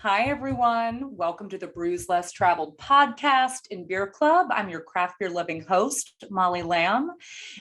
Hi, everyone. Welcome to the Brews Less Traveled podcast in Beer Club. I'm your craft beer loving host, Molly Lamb.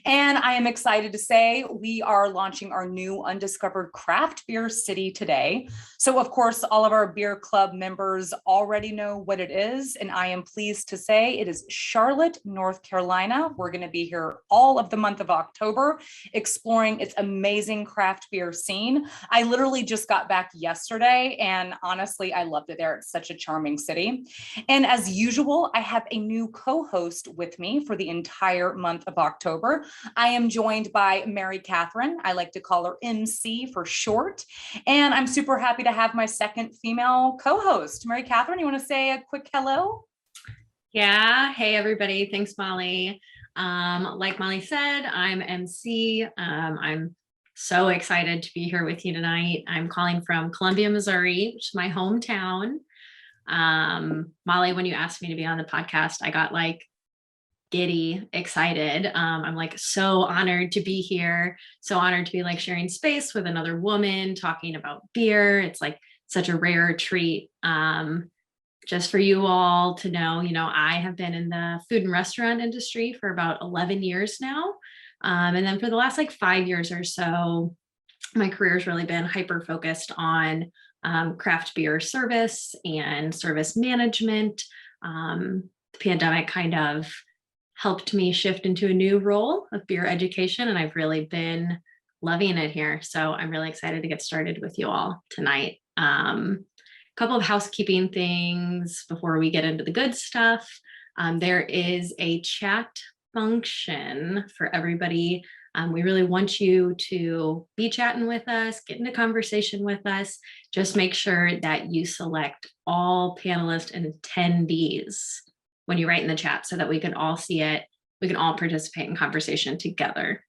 And I am excited to say we are launching our new undiscovered craft beer city today. So, of course, all of our beer club members already know what it is. And I am pleased to say it is Charlotte, North Carolina. We're going to be here all of the month of October, exploring its amazing craft beer scene. I literally just got back yesterday, and honestly, I loved it there. It's such a charming city. And as usual, I have a new co-host with me for the entire month of October. I am joined by Mary Catherine. I like to call her MC for short. And I'm super happy to have my second female co-host. Mary Catherine, you want to say a quick hello? Yeah. Hey, everybody. Thanks, Molly. Like Molly said, I'm MC. I'm so excited to be here with you tonight. I'm calling from Columbia, Missouri, which is my hometown. Molly, when you asked me to be on the podcast, I got like giddy excited. I'm like so honored to be here. So honored to be like sharing space with another woman talking about beer. It's like such a rare treat. Just for you all to know, I have been in the food and restaurant industry for about 11 years now. And then for the last like 5 years or so, my career has really been hyper focused on craft beer service and service management. The pandemic kind of helped me shift into a new role of beer education, and I've really been loving it here. So I'm really excited to get started with you all tonight. Couple of housekeeping things before we get into the good stuff. There is a chat function for everybody. We really want you to be chatting with us, get into conversation with us. Just make sure that you select all panelists and attendees when you write in the chat so that we can all see it. We can all participate in conversation together.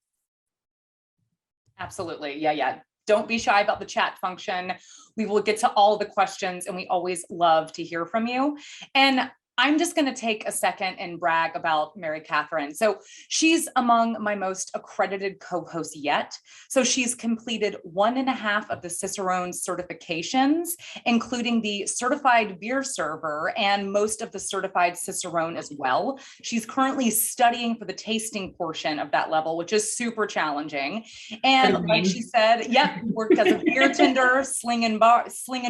Absolutely. Yeah. Don't be shy about the chat function. We will get to all the questions, and we always love to hear from you. And I'm just going to take a second and brag about Mary Catherine. So she's among my most accredited co-hosts yet. So she's completed 1.5 of the Cicerone certifications, including the certified beer server and most of the certified Cicerone as well. She's currently studying for the tasting portion of that level, which is super challenging. And like she said, worked as a beer tender, slinging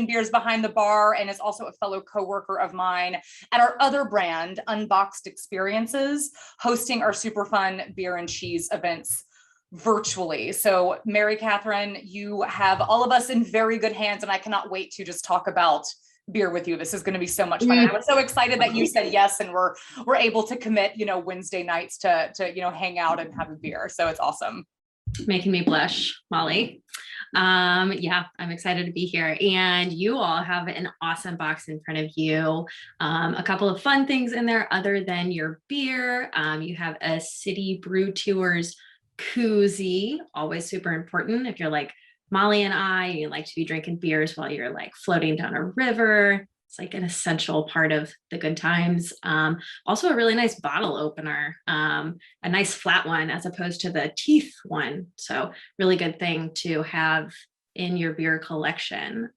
beers behind the bar, and is also a fellow coworker of mine at our other brand, Unboxed Experiences, hosting our super fun beer and cheese events virtually. So Mary Catherine, you have all of us in very good hands, and I cannot wait to just talk about beer with you. This is going to be so much fun. And I was so excited that you said yes, and we're able to commit, Wednesday nights to hang out and have a beer. So it's awesome. Making me blush, Molly. I'm excited to be here, and you all have an awesome box in front of you. A couple of fun things in there other than your beer. You have a City Brew Tours koozie, always super important if you're like Molly and I, you like to be drinking beers while you're like floating down a river. It's like an essential part of the good times. Also a really nice bottle opener, a nice flat one as opposed to the teeth one. So really good thing to have in your beer collection.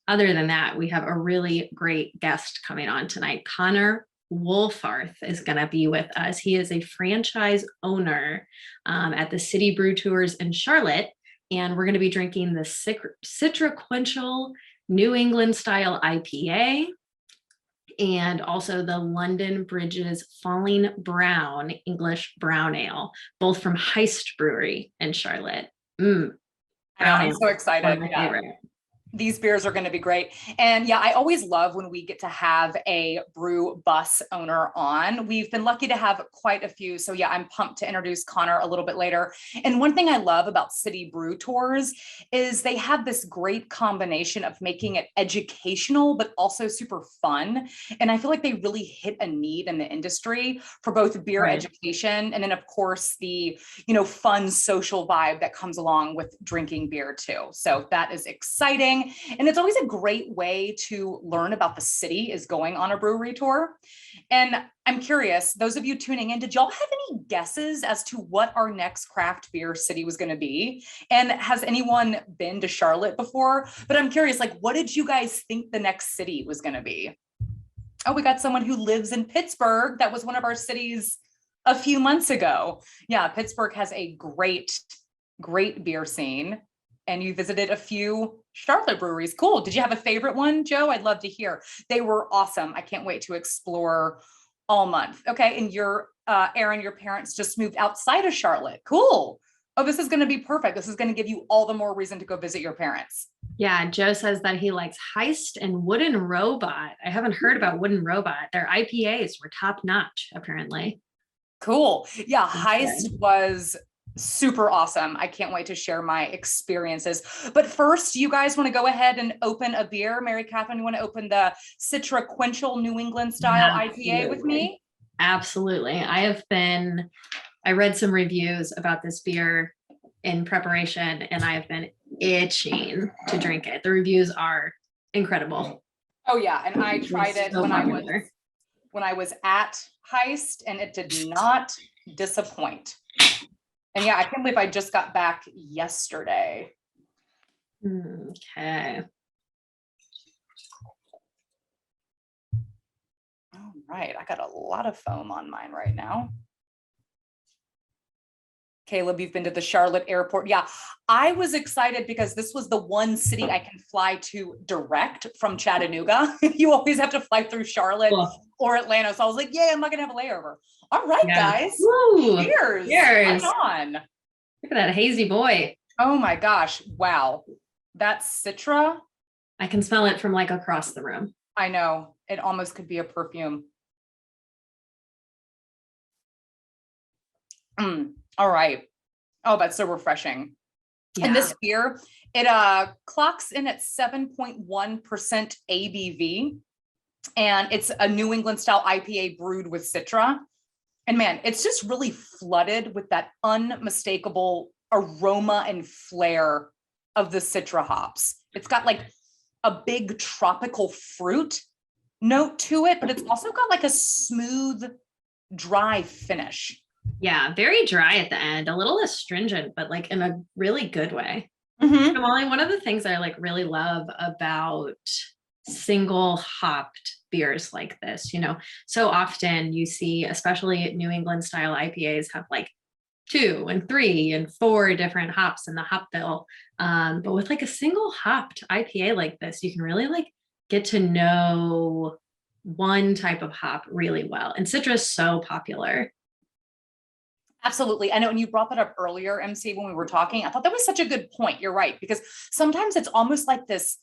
Other than that, we have a really great guest coming on tonight. Connor Wolfarth is going to be with us. He is a franchise owner at the City Brew Tours in Charlotte, and we're going to be drinking the Citraquench'l New England style IPA, and also the London Bridges Falling Brown English Brown Ale, both from Heist Brewery in Charlotte. I'm so excited. These beers are going to be great. And I always love when we get to have a brew bus owner on. We've been lucky to have quite a few. So I'm pumped to introduce Connor a little bit later. And one thing I love about City Brew Tours is they have this great combination of making it educational, but also super fun. And I feel like they really hit a need in the industry for both beer education, and then of course the, fun social vibe that comes along with drinking beer too. So that is exciting. interesting. And it's always a great way to learn about the city is going on a brewery tour. And I'm curious, those of you tuning in, did y'all have any guesses as to what our next craft beer city was going to be? And has anyone been to Charlotte before? But I'm curious, like, what did you guys think the next city was going to be? Oh, we got someone who lives in Pittsburgh. That was one of our cities a few months ago. Yeah, Pittsburgh has a great beer scene. And you visited a few Charlotte breweries. Cool. Did you have a favorite one, Joe? I'd love to hear. They were awesome. I can't wait to explore all month. Okay. And Aaron, your parents just moved outside of Charlotte. Cool. Oh, this is going to be perfect. This is going to give you all the more reason to go visit your parents. Yeah, Joe says that he likes Heist and Wooden Robot. I haven't heard about Wooden Robot. Their IPAs were top notch, apparently. Cool. Yeah, Heist was super awesome. I can't wait to share my experiences. But first, you guys want to go ahead and open a beer? Mary Catherine, you want to open the Citraquench'l New England style IPA with me? Absolutely. I read some reviews about this beer in preparation, and I have been itching to drink it. The reviews are incredible. Oh yeah, and I tried it so when I was at Heist, and it did not disappoint. And yeah, I can't believe I just got back yesterday. Okay. All right, I got a lot of foam on mine right now. Caleb, you've been to the Charlotte airport. Yeah, I was excited because this was the one city I can fly to direct from Chattanooga. You always have to fly through Charlotte or Atlanta. So I was like, yeah, I'm not gonna have a layover. All right, guys. Woo. Cheers. Cheers. Right on. Look at that hazy boy. Oh my gosh. Wow. That's Citra. I can smell it from like across the room. I know. It almost could be a perfume. All right. Oh, that's so refreshing. Yeah. And this beer, it clocks in at 7.1% ABV. And it's a New England style IPA brewed with Citra. And man, it's just really flooded with that unmistakable aroma and flair of the Citra hops. It's got like a big tropical fruit note to it, but it's also got like a smooth, dry finish. Yeah, very dry at the end, a little astringent, but like in a really good way. Mm-hmm. Molly, one of the things I like really love about single hopped beers like this, so often you see, especially New England style IPAs, have like 2 and 3 and 4 different hops in the hop bill. But with like a single hopped IPA like this, you can really like get to know one type of hop really well. And Citra is so popular. Absolutely. I know. And you brought that up earlier, MC, when we were talking. I thought that was such a good point. You're right. Because sometimes it's almost like this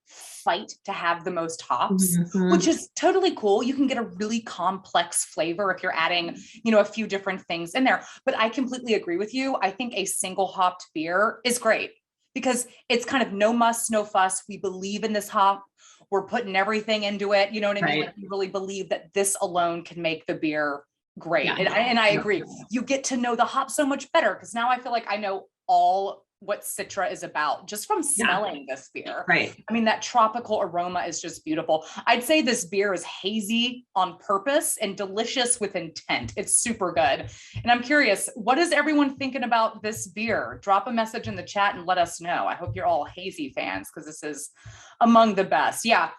fight to have the most hops, which is totally cool. You can get a really complex flavor if you're adding, a few different things in there. But I completely agree with you. I think a single hopped beer is great because it's kind of no muss, no fuss. We believe in this hop. We're putting everything into it. You know what I mean? Like we really believe that this alone can make the beer great. Yeah. And I agree. You get to know the hop so much better because now I feel like I know all what Citra is about just from smelling this beer. Right. I mean, that tropical aroma is just beautiful. I'd say this beer is hazy on purpose and delicious with intent. It's super good. And I'm curious, what is everyone thinking about this beer? Drop a message in the chat and let us know. I hope you're all hazy fans because this is among the best. Yeah,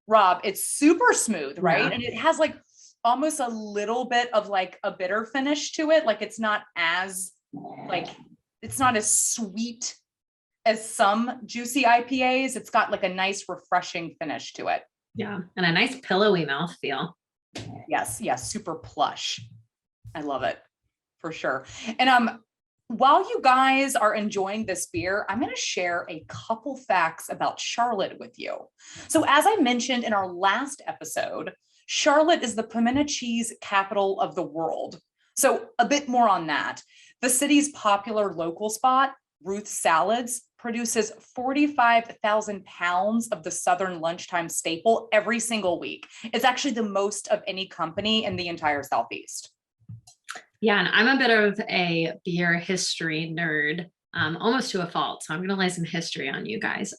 Rob, it's super smooth, right? Yeah. And it has like almost a little bit of like a bitter finish to it. Like it's not as sweet as some juicy IPAs. It's got like a nice refreshing finish to it. Yeah. And a nice pillowy mouthfeel. Yes. Yes. Super plush. I love it for sure. And while you guys are enjoying this beer, I'm going to share a couple facts about Charlotte with you. So as I mentioned in our last episode, Charlotte is the pimento cheese capital of the world. So a bit more on that. The city's popular local spot, Ruth's Salads, produces 45,000 pounds of the Southern lunchtime staple every single week. It's actually the most of any company in the entire Southeast. Yeah, and I'm a bit of a beer history nerd, almost to a fault. So I'm going to lay some history on you guys.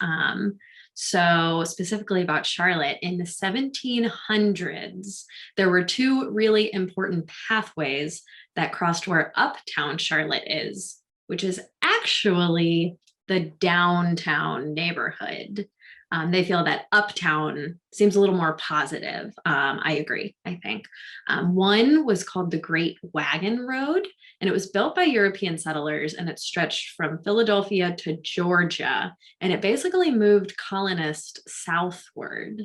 So specifically about Charlotte, in the 1700s, there were two really important pathways that crossed where uptown Charlotte is, which is actually the downtown neighborhood. They feel that uptown seems a little more positive. I agree, I think. One was called the Great Wagon Road, and it was built by European settlers, and it stretched from Philadelphia to Georgia, and it basically moved colonists southward.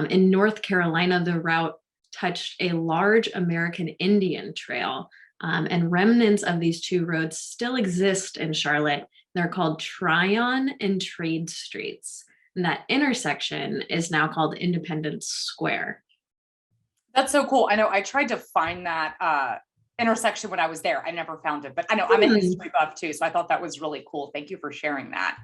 In North Carolina, the route touched a large American Indian trail, and remnants of these two roads still exist in Charlotte. They're called Tryon and Trade Streets. And that intersection is now called Independence Square. That's so cool. I know I tried to find that intersection when I was there. I never found it, but I know I'm a history buff too. So I thought that was really cool. Thank you for sharing that.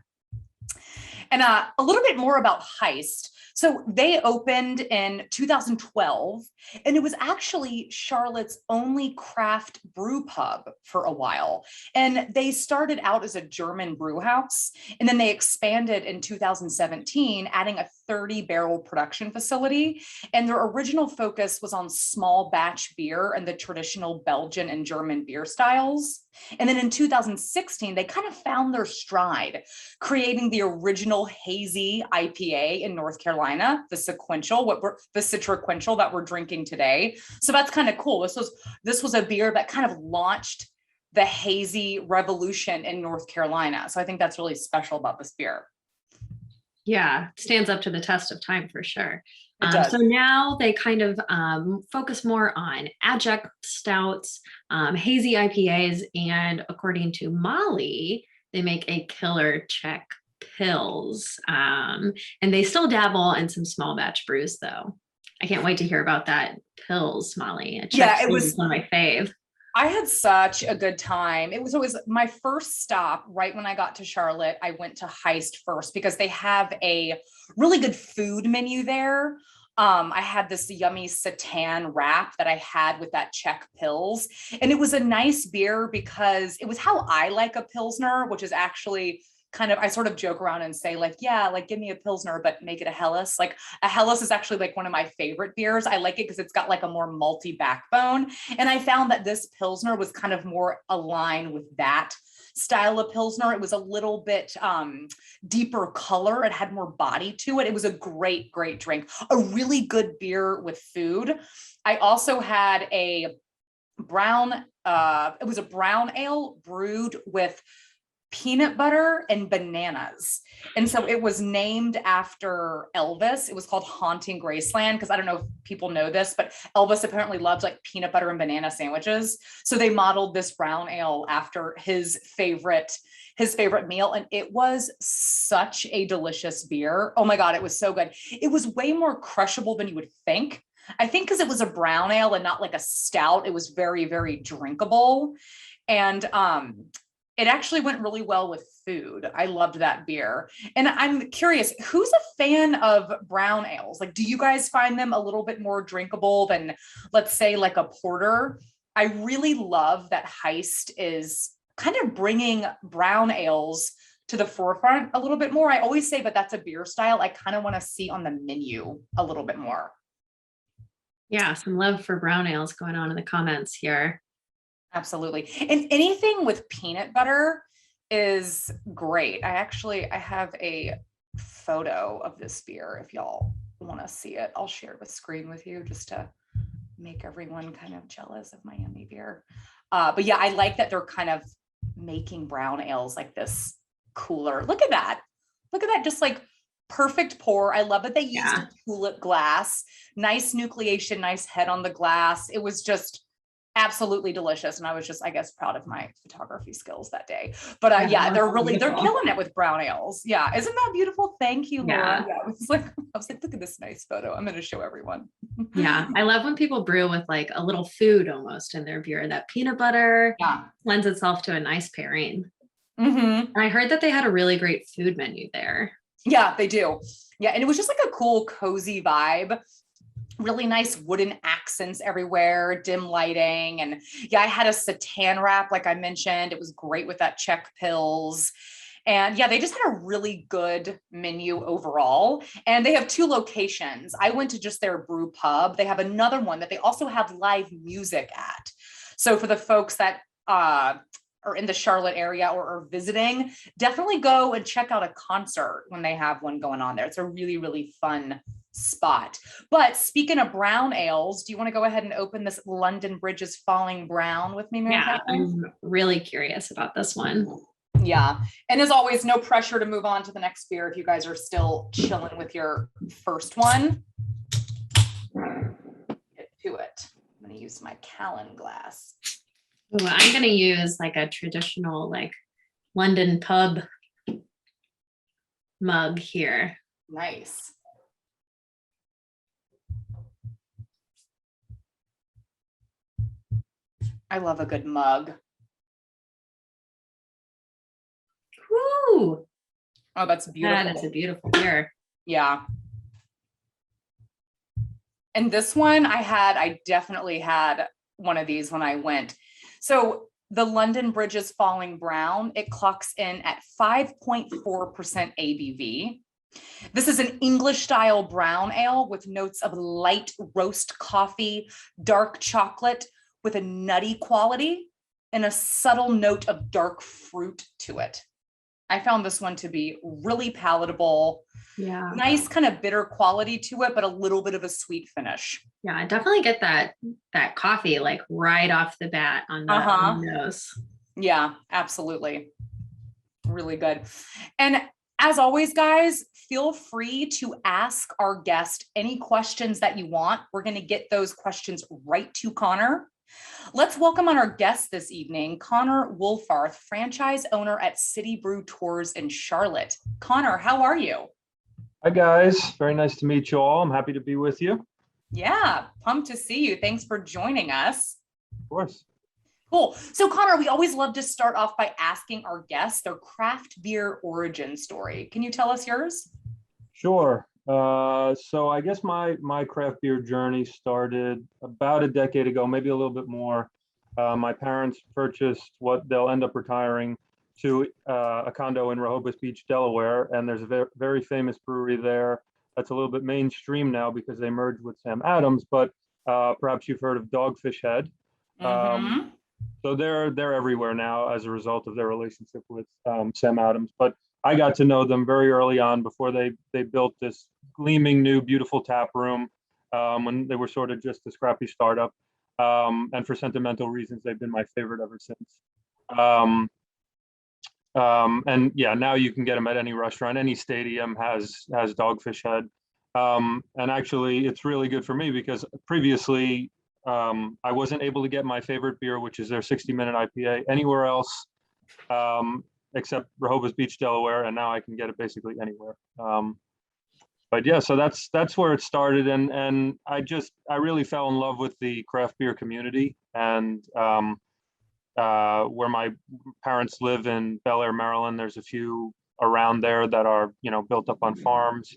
And a little bit more about Heist. So they opened in 2012, and it was actually Charlotte's only craft brew pub for a while. And they started out as a German brew house, and then they expanded in 2017, adding a 30-barrel production facility. And their original focus was on small batch beer and the traditional Belgian and German beer styles. And then in 2016, they kind of found their stride, creating the original hazy IPA in North Carolina, the Citraquench'l that we're drinking today. So that's kind of cool. This was a beer that kind of launched the hazy revolution in North Carolina. So I think that's really special about this beer. Yeah, stands up to the test of time for sure. So now they kind of focus more on adjunct stouts, hazy IPAs, and according to Molly, they make a killer Czech pills. And they still dabble in some small batch brews, though. I can't wait to hear about that pills, Molly. Yeah, it was one of my fave. I had such a good time. It was always my first stop right when I got to Charlotte. I went to Heist first because they have a really good food menu there. I had this yummy seitan wrap that I had with that Czech pills. And it was a nice beer because it was how I like a Pilsner, which is actually kind of, I sort of joke around and say like, yeah, like give me a Pilsner, but make it a Helles. Like a Helles is actually like one of my favorite beers. I like it because it's got like a more malty backbone. And I found that this Pilsner was kind of more aligned with that style of Pilsner. It was a little bit deeper color. It had more body to it. It was a great, great drink, a really good beer with food. I also had a brown, it was a brown ale brewed with peanut butter and bananas. And so it was named after Elvis. It was called Haunting Graceland, because I don't know if people know this, but Elvis apparently loved like peanut butter and banana sandwiches. So they modeled this brown ale after his favorite meal. And it was such a delicious beer. Oh my God, it was so good. It was way more crushable than you would think. I think because it was a brown ale and not like a stout, it was very, very drinkable. And it actually went really well with food. I loved that beer. And I'm curious, who's a fan of brown ales? Like, do you guys find them a little bit more drinkable than, let's say, like a porter? I really love that Heist is kind of bringing brown ales to the forefront a little bit more. I always say, but that's a beer style I kind of want to see on the menu a little bit more. Yeah, some love for brown ales going on in the comments here. Absolutely. And anything with peanut butter is great. I have a photo of this beer. If y'all want to see it, I'll share the screen with you just to make everyone kind of jealous of my yummy beer. But yeah, I like that they're kind of making brown ales like this cooler. Look at that. Look at that. Just like perfect pour. I love that they used a tulip glass, nice nucleation, nice head on the glass. It was just absolutely delicious. And I was just, I guess, proud of my photography skills that day. But they're killing it with brown ales. Yeah. Isn't that beautiful? Thank you, Laura. Yeah. I was like, look at this nice photo. I'm going to show everyone. Yeah. I love when people brew with like a little food almost in their beer. That peanut butter lends itself to a nice pairing. Mm-hmm. And I heard that they had a really great food menu there. Yeah, they do. Yeah. And it was just like a cool, cozy vibe. Really nice wooden accents everywhere, dim lighting. And yeah, I had a seitan wrap, like I mentioned. It was great with that Czech pills. And yeah, they just had a really good menu overall. And they have 2 locations. I went to just their brew pub. They have another one that they also have live music at. So for the folks that are in the Charlotte area or are visiting, definitely go and check out a concert when they have one going on there. It's a really, really fun spot. But speaking of brown ales, do you want to go ahead and open this London Bridges Falling Brown with me, Mary Yeah, Catherine? I'm really curious about this one. Yeah. And as always, no pressure to move on to the next beer if you guys are still chilling with your first one. Get to it. I'm going to use my Callan glass. Ooh, I'm going to use like a traditional like London pub mug here. Nice. I love a good mug. Woo! Oh, that's beautiful. That is a beautiful beer. Yeah. And this one I definitely had one of these when I went. So the London Bridges Falling Brown, it clocks in at 5.4% ABV. This is an English style brown ale with notes of light roast coffee, dark chocolate with a nutty quality and a subtle note of dark fruit to it. I found this one to be really palatable. Yeah. Nice kind of bitter quality to it, but a little bit of a sweet finish. Yeah, I definitely get that coffee like right off the bat on the nose. Yeah, absolutely. Really good. And as always, guys, feel free to ask our guest any questions that you want. We're going to get those questions right to Connor. Let's welcome on our guest this evening, Connor Wolfarth, franchise owner at City Brew Tours in Charlotte. Connor, how are you? Hi, guys. Very nice to meet you all. I'm happy to be with you. Yeah, pumped to see you. Thanks for joining us. Of course. Cool. So Connor, we always love to start off by asking our guests their craft beer origin story. Can you tell us yours? Sure. So I guess my craft beer journey started about a decade ago, maybe a little bit more. My parents purchased what they'll end up retiring to a condo in Rehoboth Beach, Delaware, and there's a very famous brewery there that's a little bit mainstream now because they merged with Sam Adams, but perhaps you've heard of Dogfish Head. So they're everywhere now as a result of their relationship with Sam Adams. But I got to know them very early on before they built this gleaming new beautiful tap room when they were sort of just a scrappy startup. And for sentimental reasons, they've been my favorite ever since. And yeah, now you can get them at any restaurant. Any stadium has Dogfish Head. And actually, it's really good for me because previously I wasn't able to get my favorite beer, which is their 60-minute IPA, anywhere else except Rehoboth Beach, Delaware, and now I can get it basically anywhere. But yeah, so that's where it started, and I really fell in love with the craft beer community, and where my parents live in Bel Air, Maryland. There's a few around there that are built up on farms,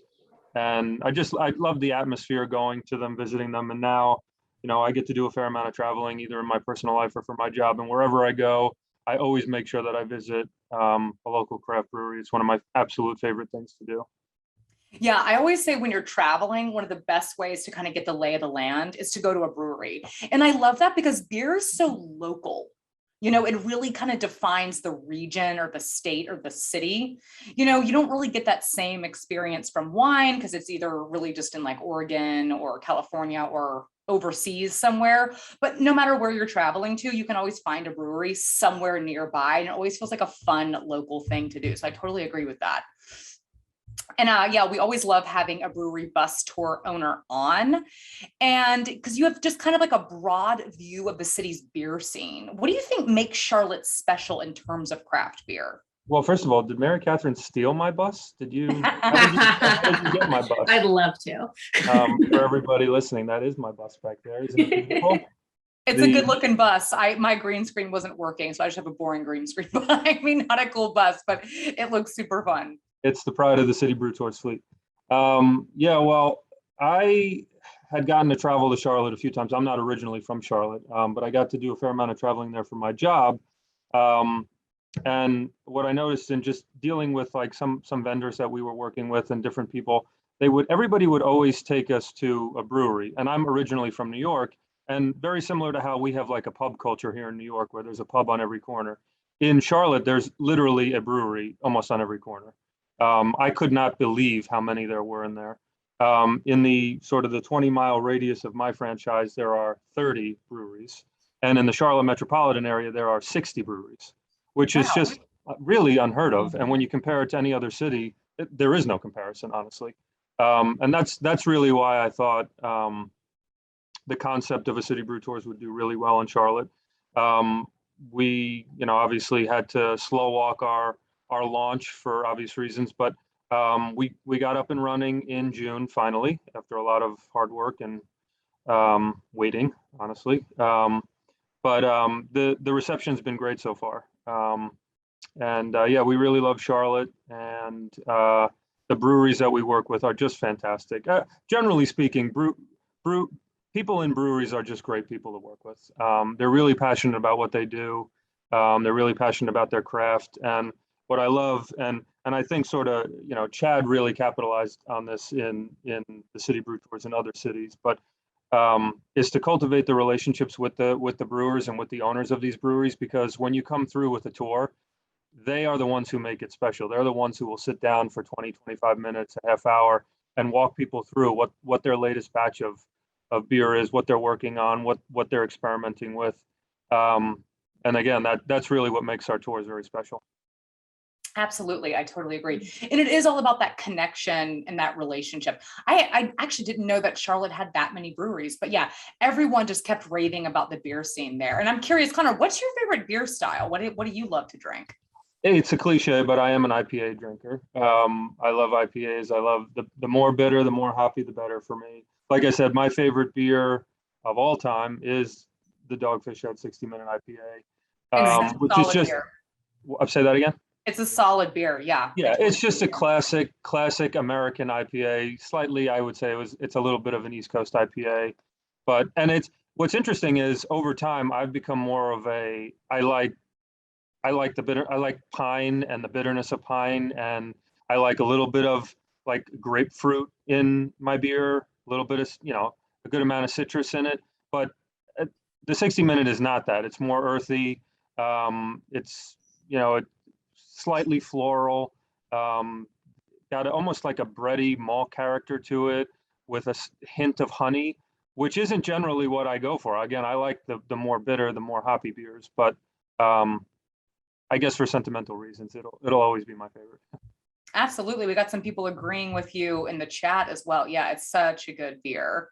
and I love the atmosphere going to them, visiting them, and now I get to do a fair amount of traveling either in my personal life or for my job, and wherever I go, I always make sure that I visit a local craft brewery. It's one of my absolute favorite things to do. Yeah, I always say when you're traveling, one of the best ways to kind of get the lay of the land is to go to a brewery. And I love that because beer is so local. It really kind of defines the region or the state or the city. You don't really get that same experience from wine because it's either really just in like Oregon or California or overseas somewhere. But no matter where you're traveling to, you can always find a brewery somewhere nearby. And it always feels like a fun local thing to do. So I totally agree with that. And yeah, we always love having a brewery bus tour owner on. And because you have just kind of like a broad view of the city's beer scene. What do you think makes Charlotte special in terms of craft beer? Well, first of all, did Mary Catherine steal my bus? How did you get my bus? I'd love to. For everybody listening, that is my bus back there. Isn't it beautiful? It's a good looking bus. My green screen wasn't working, so I just have a boring green screen behind me. Not a cool bus, but it looks super fun. It's the pride of the City Brew Tours fleet. Yeah, well, I had gotten to travel to Charlotte a few times. I'm not originally from Charlotte, but I got to do a fair amount of traveling there for my job. And what I noticed in just dealing with like some vendors that we were working with and different people, everybody would always take us to a brewery. And I'm originally from New York, and very similar to how we have like a pub culture here in New York, where there's a pub on every corner. In Charlotte, there's literally a brewery almost on every corner. I could not believe how many there were in there. In the sort of the 20-mile radius of my franchise, there are 30 breweries. And in the Charlotte metropolitan area, there are 60 breweries, which is Wow. just really unheard of. And when you compare it to any other city, there is no comparison, honestly. And that's really why I thought the concept of a city brew tours would do really well in Charlotte. We, obviously had to slow walk our launch for obvious reasons, but we got up and running in June finally after a lot of hard work and waiting, honestly. But the reception's been great so far. And yeah, we really love Charlotte, and the breweries that we work with are just fantastic. Generally speaking, people in breweries are just great people to work with. They're really passionate about what they do. They're really passionate about their craft. And what I love, and I think sort of, Chad really capitalized on this in the city brew tours in other cities, but is to cultivate the relationships with the brewers and with the owners of these breweries, because when you come through with a tour, they are the ones who make it special. They're the ones who will sit down for 20, 25 minutes, a half hour, and walk people through what their latest batch of beer is, what they're working on, what they're experimenting with. And again, that's really what makes our tours very special. Absolutely. I totally agree. And it is all about that connection and that relationship. I actually didn't know that Charlotte had that many breweries, but yeah, everyone just kept raving about the beer scene there. And I'm curious, Connor, what's your favorite beer style? What do you love to drink? Hey, it's a cliche, but I am an IPA drinker. I love IPAs. I love the more bitter, the more hoppy, the better for me. Like I said, my favorite beer of all time is the Dogfish Head 60-minute IPA, which is just, beer. I'll say that again. It's a solid beer. Yeah. Yeah, it's just a classic American IPA. Slightly, I would say it's a little bit of an East Coast IPA, and what's interesting is over time I've become more of I like pine and the bitterness of pine, and I like a little bit of like grapefruit in my beer, a little bit of, a good amount of citrus in it. But the 60-minute is not that. It's more earthy. It's, slightly floral, got almost like a bready malt character to it with a hint of honey, which isn't generally what I go for. Again, I like the more bitter, the more hoppy beers, but I guess for sentimental reasons, it'll always be my favorite. Absolutely. We got some people agreeing with you in the chat as well. Yeah, it's such a good beer.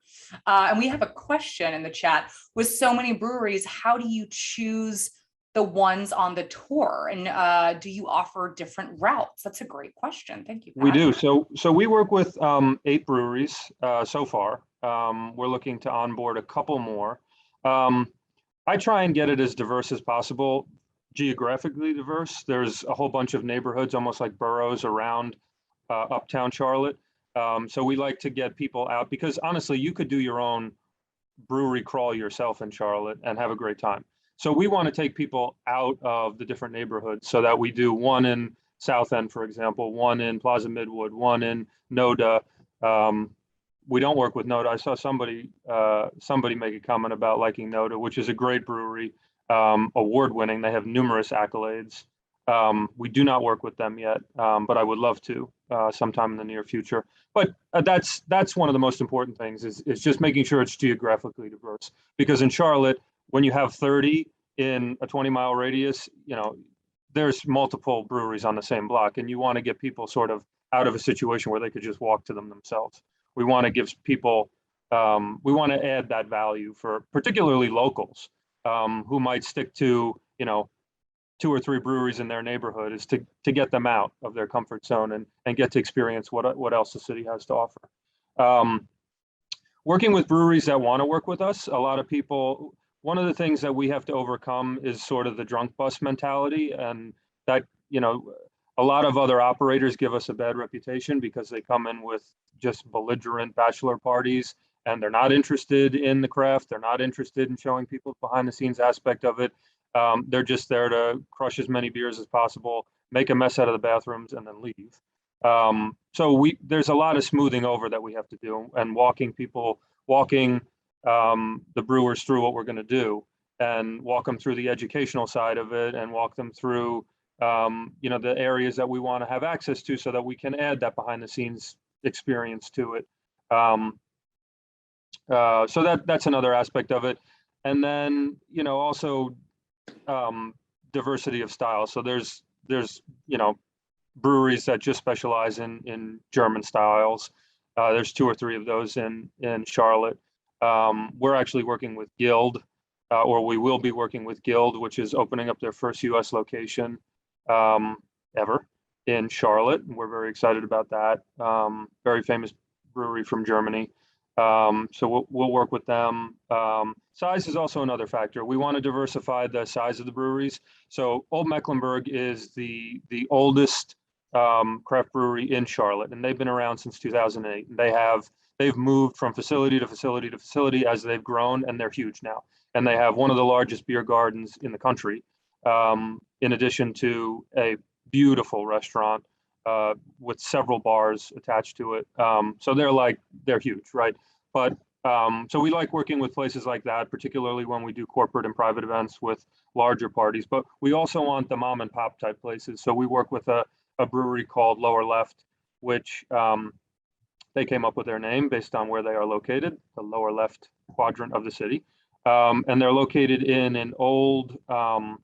And we have a question in the chat. With so many breweries, how do you choose the ones on the tour? And do you offer different routes? That's a great question. Thank you, Pat. We do. So we work with 8 breweries so far. We're looking to onboard a couple more. I try and get it as diverse as possible, geographically diverse. There's a whole bunch of neighborhoods, almost like boroughs around uptown Charlotte. So we like to get people out, because honestly, you could do your own brewery crawl yourself in Charlotte and have a great time. So we want to take people out of the different neighborhoods, so that we do one in South End, for example, one in Plaza Midwood, one in Noda. We don't work with Noda. I saw somebody make a comment about liking Noda, which is a great brewery, award-winning. They have numerous accolades. We do not work with them yet, but I would love to sometime in the near future. But that's one of the most important things is just making sure it's geographically diverse. Because in Charlotte, when you have 30 in a 20-mile radius, there's multiple breweries on the same block, and you want to get people sort of out of a situation where they could just walk to them themselves. We want to give people, we want to add that value for particularly locals who might stick to, 2 or 3 breweries in their neighborhood, is to get them out of their comfort zone and get to experience what else the city has to offer. Working with breweries that want to work with us, a lot of people, one of the things that we have to overcome is sort of the drunk bus mentality, and that, a lot of other operators give us a bad reputation because they come in with just belligerent bachelor parties, and they're not interested in the craft. They're not interested in showing people the behind the scenes aspect of it. They're just there to crush as many beers as possible, make a mess out of the bathrooms, and then leave. So there's a lot of smoothing over that we have to do, and walking the brewers through what we're going to do, and walk them through the educational side of it, and walk them through the areas that we want to have access to, so that we can add that behind the scenes experience to it. So that's another aspect of it. And then, also diversity of style. So there's breweries that just specialize in German styles. There's 2 or 3 of those in Charlotte. We're actually working with Guild, or we will be working with Guild, which is opening up their first US location ever in Charlotte. And we're very excited about that. Very famous brewery from Germany. So we'll work with them. Size is also another factor. We want to diversify the size of the breweries. So Old Mecklenburg is the oldest craft brewery in Charlotte, and they've been around since 2008. They've moved from facility to facility to facility as they've grown, and they're huge now. And they have one of the largest beer gardens in the country, in addition to a beautiful restaurant with several bars attached to it. So they're huge, right? But so we like working with places like that, particularly when we do corporate and private events with larger parties. But we also want the mom and pop type places. So we work with a brewery called Lower Left, which they came up with their name based on where they are located, the lower left quadrant of the city. And they're located in an old garage,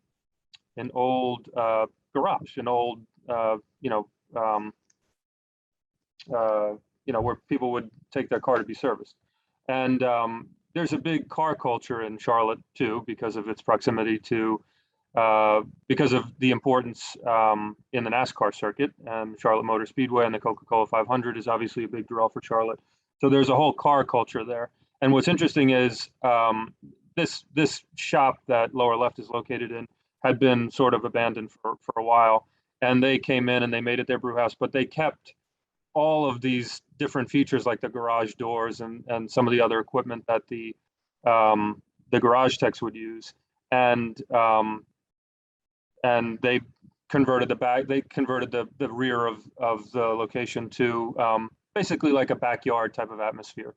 an old, where people would take their car to be serviced. And there's a big car culture in Charlotte too, because of its proximity to, because of the importance in the NASCAR circuit, and Charlotte Motor Speedway and the Coca-Cola 500 is obviously a big draw for Charlotte. So there's a whole car culture there. And what's interesting is this shop that Lower Left is located in had been sort of abandoned for a while. And they came in and they made it their brew house, but they kept all of these different features like the garage doors and some of the other equipment that the garage techs would use. And they converted the rear of the location to basically like a backyard type of atmosphere.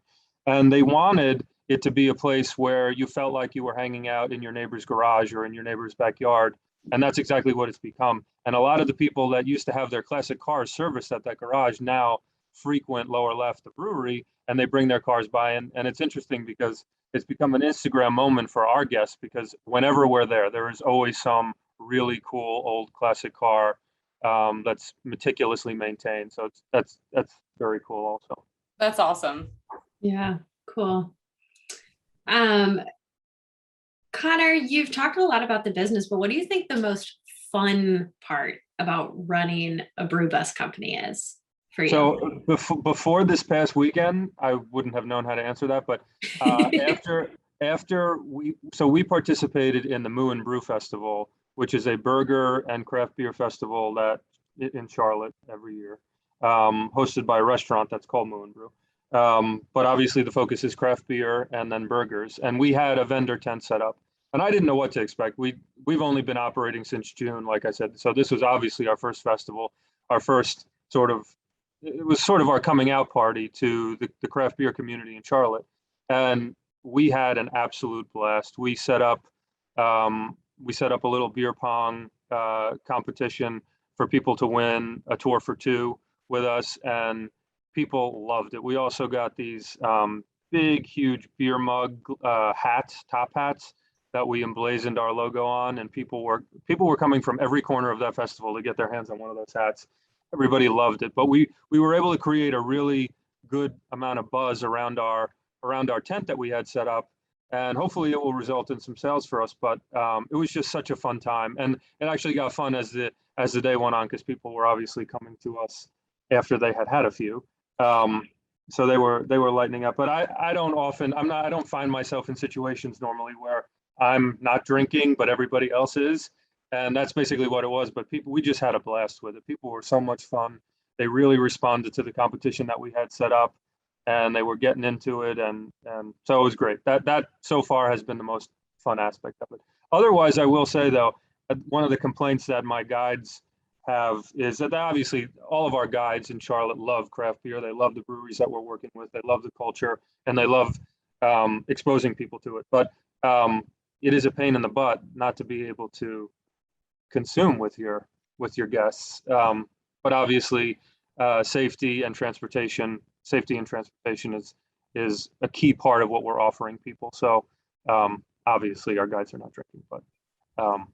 And they wanted it to be a place where you felt like you were hanging out in your neighbor's garage or in your neighbor's backyard. And that's exactly what it's become. And a lot of the people that used to have their classic cars serviced at that garage now frequent Lower Left, the brewery, and they bring their cars by. And it's interesting because it's become an Instagram moment for our guests, because whenever we're there is always some really cool old classic car that's meticulously maintained. So that's very cool also. That's awesome. Yeah, cool. Connor, you've talked a lot about the business, but what do you think the most fun part about running a brew bus company is for you? So before this past weekend, I wouldn't have known how to answer that. But after we participated in the Moo and Brew Festival, which is a burger and craft beer festival that in Charlotte every year, hosted by a restaurant that's called Moo and Brew. But obviously the focus is craft beer and then burgers. And we had a vendor tent set up, and I didn't know what to expect. We've only been operating since June, like I said. So this was obviously our first festival, our first it was sort of our coming out party to the craft beer community in Charlotte. And we had an absolute blast. We set up a little beer pong competition for people to win a tour for 2 with us, and people loved it. We also got these big, huge beer mug hats, top hats, that we emblazoned our logo on, and people were coming from every corner of that festival to get their hands on one of those hats. Everybody loved it, but we were able to create a really good amount of buzz around our tent that we had set up, and hopefully it will result in some sales for us. But it was just such a fun time, and it actually got fun as the day went on, because people were obviously coming to us after they had a few. So they were lightening up. But I don't find myself in situations normally where I'm not drinking, but everybody else is. And that's basically what it was. But we just had a blast with it. People were so much fun. They really responded to the competition that we had set up, and they were getting into it. And so it was great. That so far has been the most fun aspect of it. Otherwise, I will say though, one of the complaints that my guides have is that obviously all of our guides in Charlotte love craft beer. They love the breweries that we're working with. They love the culture, and they love exposing people to it. But it is a pain in the butt not to be able to consume with your guests. But obviously, safety and transportation is a key part of what we're offering people. So obviously, our guides are not drinking, but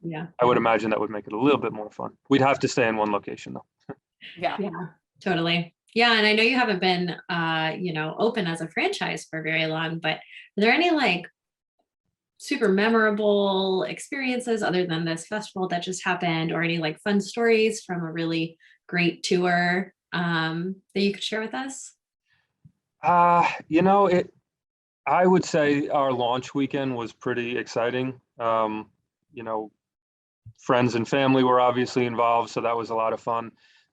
Yeah. I would imagine that would make it a little bit more fun. We'd have to stay in one location though. Yeah. Yeah, totally. Yeah. And I know you haven't been, open as a franchise for very long, but are there any like super memorable experiences other than this festival that just happened, or any like fun stories from a really great tour that you could share with us? I would say our launch weekend was pretty exciting. Friends and family were obviously involved, so that was a lot of fun.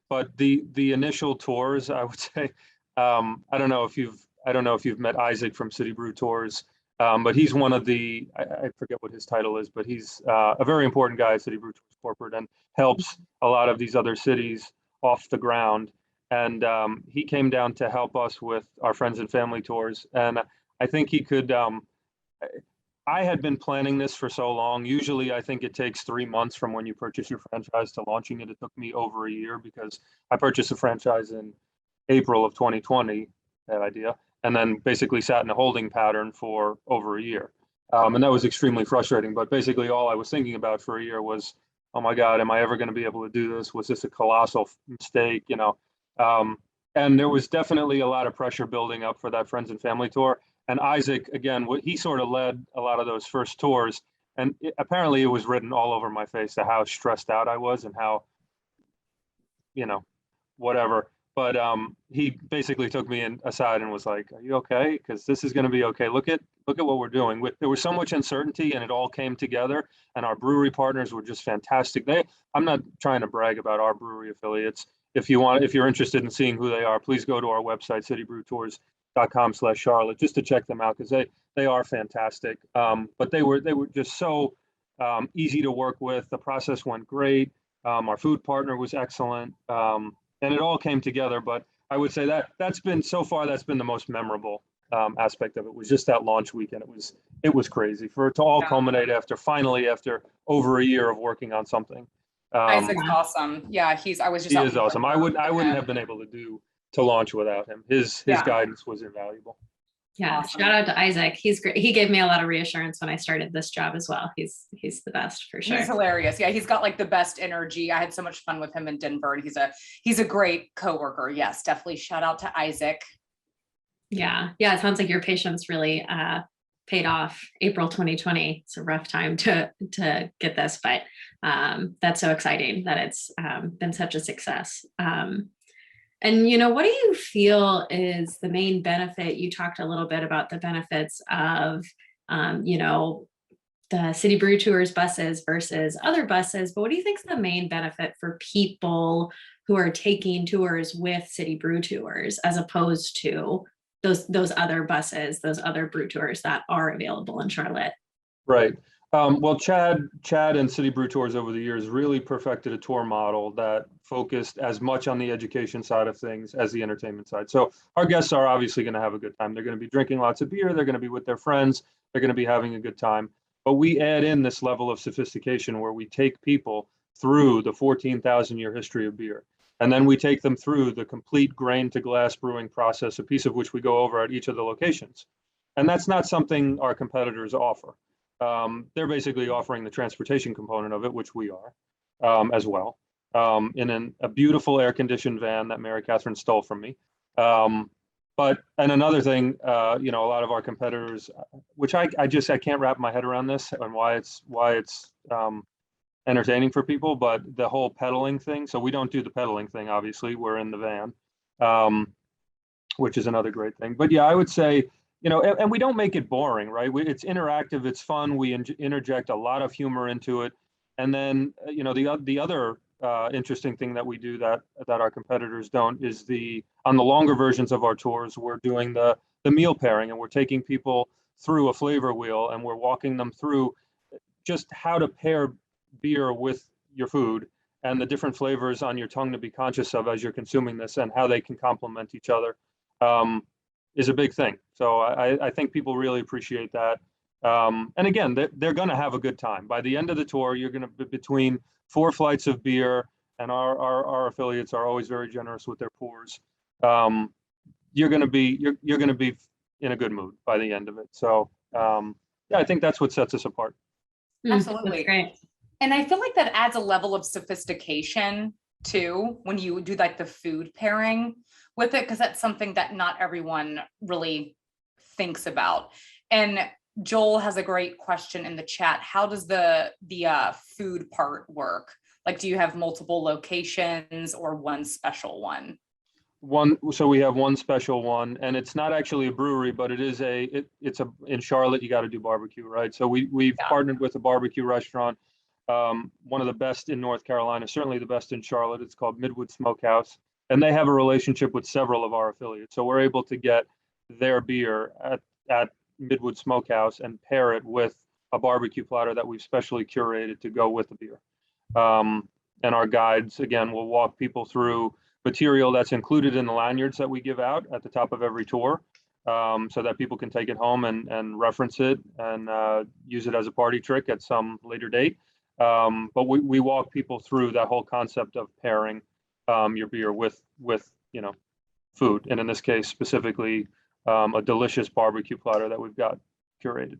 But the initial tours, I would say, I don't know if you've met Isaac from City Brew Tours, but he's one of I forget what his title is, but he's a very important guy at City Brew Tours corporate and helps a lot of these other cities off the ground. And he came down to help us with our friends and family tours, and I think he could. I had been planning this for so long. Usually, I think it takes 3 months from when you purchase your franchise to launching it. It took me over a year because I purchased a franchise in April of 2020, that idea, and then basically sat in a holding pattern for over a year. And that was extremely frustrating. But basically, all I was thinking about for a year was, oh my God, am I ever going to be able to do this? Was this a colossal mistake? And there was definitely a lot of pressure building up for that friends and family tour. And Isaac, again, he sort of led a lot of those first tours. And apparently it was written all over my face to how stressed out I was and how, whatever. But he basically took me aside and was like, "Are you okay? Because this is going to be okay. Look at what we're doing." There was so much uncertainty, and it all came together. And our brewery partners were just fantastic. I'm not trying to brag about our brewery affiliates. If you're interested in seeing who they are, please go to our website, citybrewtours.com/Charlotte, just to check them out, because they are fantastic. But they were just so easy to work with. The process went great. Our food partner was excellent, and it all came together. But I would say that's been the most memorable aspect of it. Was just that launch weekend. It was crazy for it to all culminate after over a year of working on something. Isaac's awesome. Yeah, he is awesome. I wouldn't have been able to launch without him. His guidance was invaluable. Yeah, awesome. Shout out to Isaac. He's great. He gave me a lot of reassurance when I started this job as well. He's the best for sure. He's hilarious. Yeah, he's got like the best energy. I had so much fun with him in Denver, and he's a great coworker. Yes, definitely shout out to Isaac. Yeah. It sounds like your patience really paid off. April 2020. It's a rough time to get this, but that's so exciting that it's been such a success. And what do you feel is the main benefit? You talked a little bit about the benefits of, the City Brew Tours buses versus other buses, but what do you think is the main benefit for people who are taking tours with City Brew Tours as opposed to those other buses, those other brew tours that are available in Charlotte? Right. Well, Chad and City Brew Tours over the years really perfected a tour model that focused as much on the education side of things as the entertainment side. So our guests are obviously going to have a good time. They're going to be drinking lots of beer. They're going to be with their friends. They're going to be having a good time. But we add in this level of sophistication where we take people through the 14,000-year history of beer. And then we take them through the complete grain to glass brewing process, a piece of which we go over at each of the locations. And that's not something our competitors offer. They're basically offering the transportation component of it, which we are as well, in a beautiful air-conditioned van that Mary Catherine stole from me. And another thing, a lot of our competitors, which I can't wrap my head around this and why it's entertaining for people, but the whole pedaling thing. So we don't do the pedaling thing, obviously. We're in the van, which is another great thing. But yeah, I would say, and we don't make it boring, right? It's interactive, it's fun. We interject a lot of humor into it. And then, the other interesting thing that we do that our competitors don't is on the longer versions of our tours, we're doing the meal pairing, and we're taking people through a flavor wheel and we're walking them through just how to pair beer with your food and the different flavors on your tongue to be conscious of as you're consuming this and how they can complement each other is a big thing. So I think people really appreciate that. And again, they're going to have a good time. By the end of the tour, you're going to be between 4 flights of beer, and our affiliates are always very generous with their pours. You're going to be in a good mood by the end of it. So yeah, I think that's what sets us apart. Absolutely. That's great. And I feel like that adds a level of sophistication too, when you do like the food pairing with it, because that's something that not everyone really thinks about. And Joel has a great question in the chat. How does the food part work? Like, do you have multiple locations or one special one? So we have one special one, and it's not actually a brewery, but it is in Charlotte. You got to do barbecue, right? So we've partnered with a barbecue restaurant, one of the best in North Carolina, certainly the best in Charlotte. It's called Midwood Smokehouse, and they have a relationship with several of our affiliates. So we're able to get their beer at Midwood Smokehouse and pair it with a barbecue platter that we've specially curated to go with the beer. And our guides, again, will walk people through material that's included in the lanyards that we give out at the top of every tour, so that people can take it home and reference it and use it as a party trick at some later date. But we walk people through that whole concept of pairing your beer with food, and in this case specifically a delicious barbecue platter that we've got curated.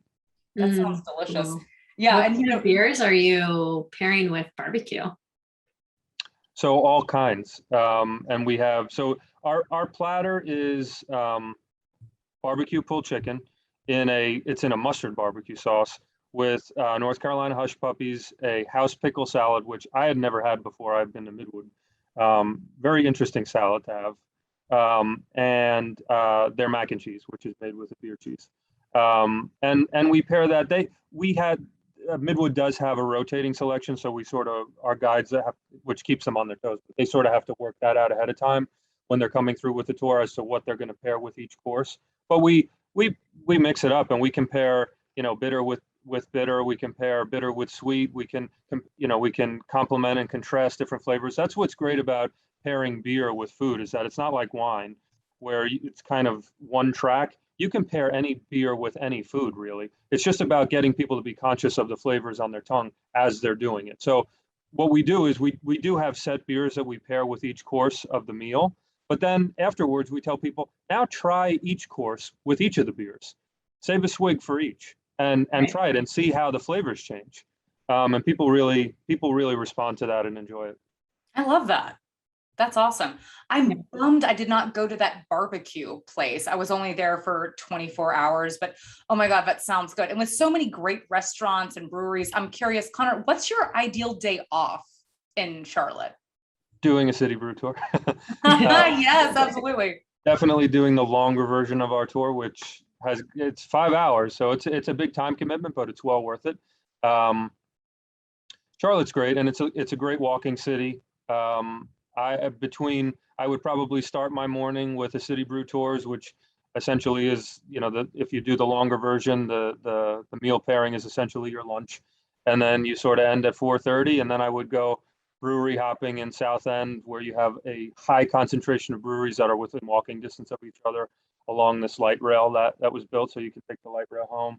That sounds delicious. Cool. Yeah, what and kind of beers are you pairing with barbecue? So all kinds, and we have our platter is barbecue pulled chicken it's in a mustard barbecue sauce with North Carolina hush puppies, a house pickle salad, which I had never had before. I've been to Midwood. Very interesting salad to have, and their mac and cheese, which is made with a beer cheese, and we pair that. Midwood does have a rotating selection, so we sort of, our guides which keeps them on their toes, but they sort of have to work that out ahead of time when they're coming through with the tour as to what they're going to pair with each course. But we mix it up, and we compare, bitter with bitter. We compare bitter with sweet. We can complement and contrast different flavors. That's what's great about pairing beer with food, is that it's not like wine, where it's kind of one track. You can pair any beer with any food, really. It's just about getting people to be conscious of the flavors on their tongue as they're doing it. So what we do is we do have set beers that we pair with each course of the meal, but then afterwards we tell people, now try each course with each of the beers. Save a swig for each and Right. Try it and see how the flavors change. And people really respond to that and enjoy it. I love that. That's awesome. I'm bummed I did not go to that barbecue place. I was only there for 24 hours, but oh my God, that sounds good. And with so many great restaurants and breweries, I'm curious, Connor, what's your ideal day off in Charlotte? Doing a city brew tour. Yes, absolutely. Definitely doing the longer version of our tour, which it's 5 hours. So it's a big time commitment, but it's well worth it. Charlotte's great, and it's a great walking city. I would probably start my morning with a city brew tours, which essentially is, if you do the longer version, the meal pairing is essentially your lunch, and then you sort of end at 4:30, and then I would go brewery hopping in South End, where you have a high concentration of breweries that are within walking distance of each other along this light rail that was built, so you can take the light rail home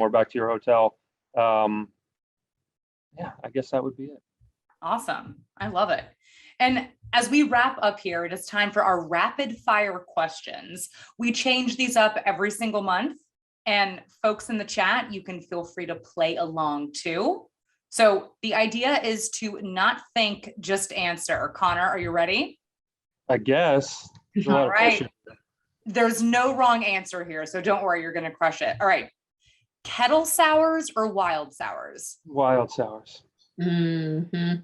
or back to your hotel. Yeah, I guess that would be it. Awesome. I love it. And as we wrap up here, it is time for our rapid fire questions. We change these up every single month, and folks in the chat, you can feel free to play along too. So the idea is to not think, just answer. Connor, are you ready? I guess. All right. There's no wrong answer here, so don't worry, you're going to crush it. All right. Kettle sours or wild sours? Wild sours. Mm-hmm.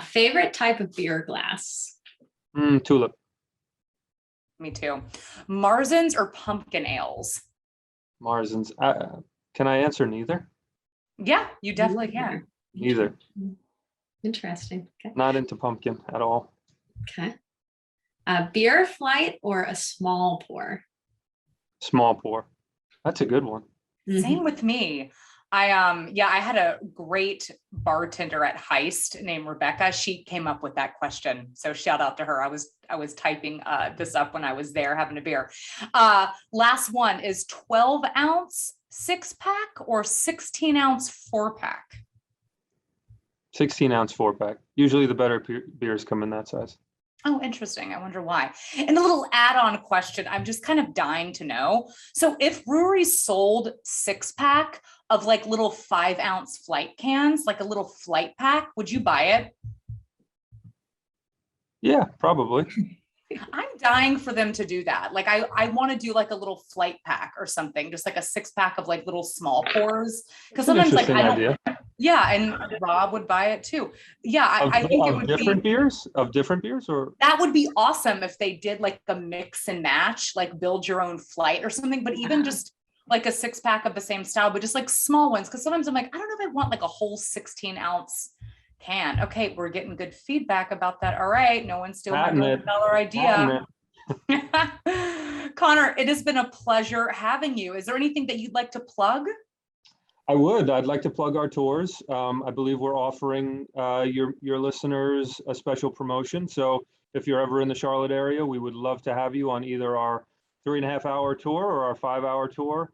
Favorite type of beer glass? Tulip. Me too. Marzens or pumpkin ales? Marzens. Can I answer neither? Yeah, you definitely can. Neither. Interesting. Okay. Not into pumpkin at all. Okay. Beer flight or a small pour? Small pour. That's a good one. Same with me. I had a great bartender at Heist named Rebecca. She came up with that question. So shout out to her. I was typing this up when I was there having a beer. Last one is 12-ounce 6-pack or 16-ounce 4-pack? 16-ounce 4-pack. Usually the better beers come in that size. Oh, interesting. I wonder why. And a little add-on question, I'm just kind of dying to know. So if Brewery sold 6-pack of like little 5-ounce flight cans, like a little flight pack, would you buy it? Yeah, probably. I'm dying for them to do that. Like I want to do like a little flight pack or something, just like a 6-pack of like little small pours. Because sometimes like I don't, idea. Yeah, and Rob would buy it too. Yeah, I think it would different beers, or that would be awesome if they did like a mix and match, like build your own flight or something, but even just like a 6-pack of the same style, but just like small ones. Because sometimes I'm like, I don't know if I want like a whole 16-ounce can. Okay, we're getting good feedback about that. All right, no one's stealing my $1 million idea. Connor, it has been a pleasure having you. Is there anything that you'd like to plug? I'd like to plug our tours. I believe we're offering your listeners a special promotion. So if you're ever in the Charlotte area, we would love to have you on either our 3.5-hour tour or our 5-hour tour.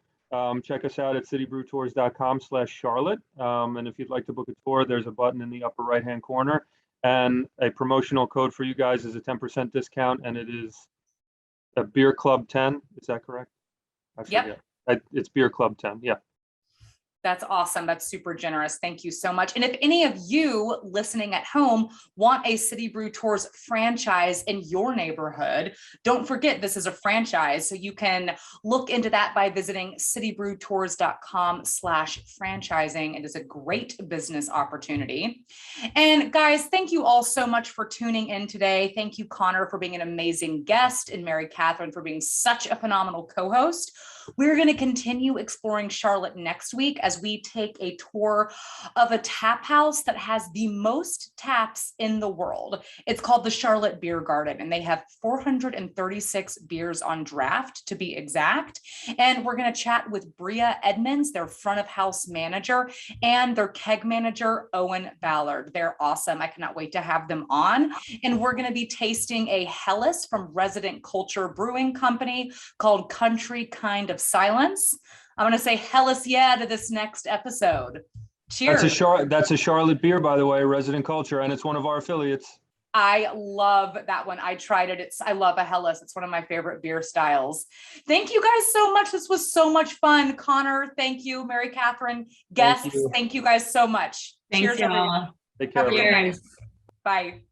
Check us out at citybrewtours.com/Charlotte. And if you'd like to book a tour, there's a button in the upper right-hand corner. And a promotional code for you guys is a 10% discount, and it is a Beer Club 10. Is that correct? I forget. Yep. It's Beer Club 10. Yeah. That's awesome. That's super generous. Thank you so much. And if any of you listening at home want a City Brew Tours franchise in your neighborhood, don't forget this is a franchise. So you can look into that by visiting citybrewtours.com/franchising. It is a great business opportunity. And guys, thank you all so much for tuning in today. Thank you, Connor, for being an amazing guest, and Mary Catherine for being such a phenomenal co-host. We're going to continue exploring Charlotte next week as we take a tour of a tap house that has the most taps in the world. It's called the Charlotte Beer Garden, and they have 436 beers on draft, to be exact. And we're going to chat with Bria Edmonds, their front of house manager, and their keg manager, Owen Ballard. They're awesome. I cannot wait to have them on. And we're going to be tasting a Helles from Resident Culture Brewing Company called Country Kind of Silence. I'm going to say Helles yeah to this next episode. Cheers. That's a Charlotte beer, by the way, Resident Culture, and it's one of our affiliates. I love that one. I tried it. I love a Helles. It's one of my favorite beer styles. Thank you guys so much. This was so much fun. Connor, thank you. Mary Catherine, guests, thank you guys so much. Thanks, Cheers, everyone. Take care. Have a good night. Bye.